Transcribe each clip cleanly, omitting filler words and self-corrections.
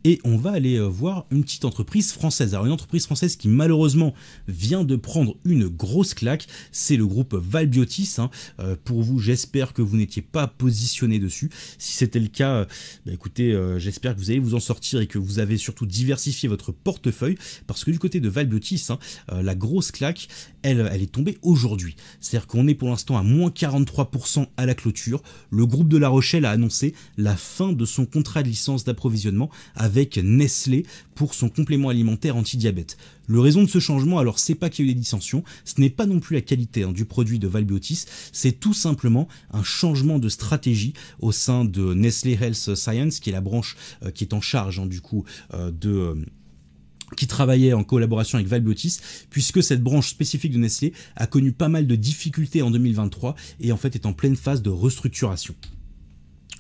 et on va aller voir une petite entreprise française. Alors une entreprise française qui malheureusement vient de prendre une grosse claque, c'est le groupe Valbiotis. Pour vous, j'espère que vous n'étiez pas positionné dessus. Si c'était le cas, écoutez, j'espère que vous allez vous en sortir et que vous avez surtout diversifié votre portefeuille, parce que du côté de Valbiotis, la grosse claque, elle est tombée aujourd'hui. C'est-à-dire qu'on est pour l'instant à moins 43% à la clôture. Le groupe de La Rochelle a annoncé la fin de son contrat de licence d'approvisionnement avec Nestlé pour son complément alimentaire anti-diabète. Le raison de ce changement, alors c'est pas qu'il y a eu des dissensions, ce n'est pas non plus la qualité du produit de Valbiotis, c'est tout simplement un changement de stratégie au sein de Nestlé Health Science, qui est la branche qui est en charge du coup qui travaillait en collaboration avec Valbiotis, puisque cette branche spécifique de Nestlé a connu pas mal de difficultés en 2023 et en fait est en pleine phase de restructuration.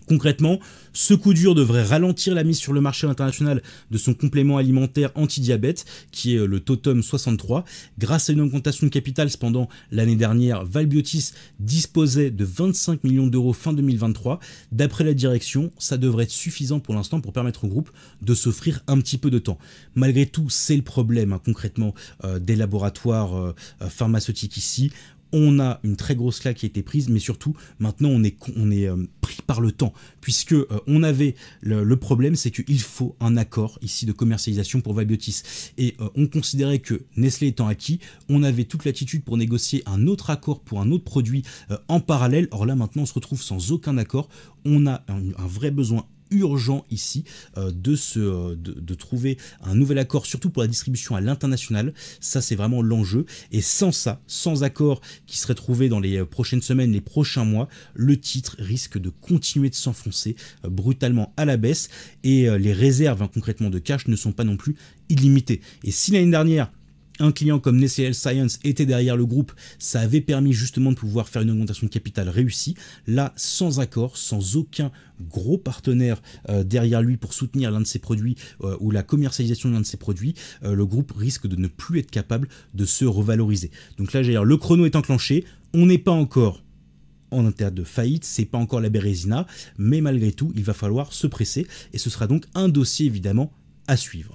Concrètement, ce coup dur devrait ralentir la mise sur le marché international de son complément alimentaire anti-diabète, qui est le Totum 63. Grâce à une augmentation de capital, cependant, l'année dernière, Valbiotis disposait de 25 millions d'euros fin 2023. D'après la direction, ça devrait être suffisant pour l'instant pour permettre au groupe de s'offrir un petit peu de temps. Malgré tout, c'est le problème concrètement des laboratoires pharmaceutiques ici. On a une très grosse claque qui a été prise, mais surtout, maintenant, on est pris par le temps, puisque on avait le problème, c'est qu'il faut un accord ici de commercialisation pour Valbiotis. Et on considérait que Nestlé étant acquis, on avait toute l'attitude pour négocier un autre accord pour un autre produit en parallèle. Or là, maintenant, on se retrouve sans aucun accord. On a un vrai besoin urgent ici de trouver un nouvel accord, surtout pour la distribution à l'international. Ça, c'est vraiment l'enjeu, et sans ça, sans accord qui serait trouvé dans les prochaines semaines, les prochains mois, le titre risque de continuer de s'enfoncer brutalement à la baisse, et les réserves concrètement de cash ne sont pas non plus illimitées. Et si l'année dernière un client comme Nestlé Health Science était derrière le groupe, ça avait permis justement de pouvoir faire une augmentation de capital réussie. Là, sans accord, sans aucun gros partenaire derrière lui pour soutenir l'un de ses produits ou la commercialisation de l'un de ses produits, le groupe risque de ne plus être capable de se revaloriser. Donc là, le chrono est enclenché, on n'est pas encore en intérêt de faillite, c'est pas encore la Bérésina, mais malgré tout, il va falloir se presser, et ce sera donc un dossier évidemment à suivre.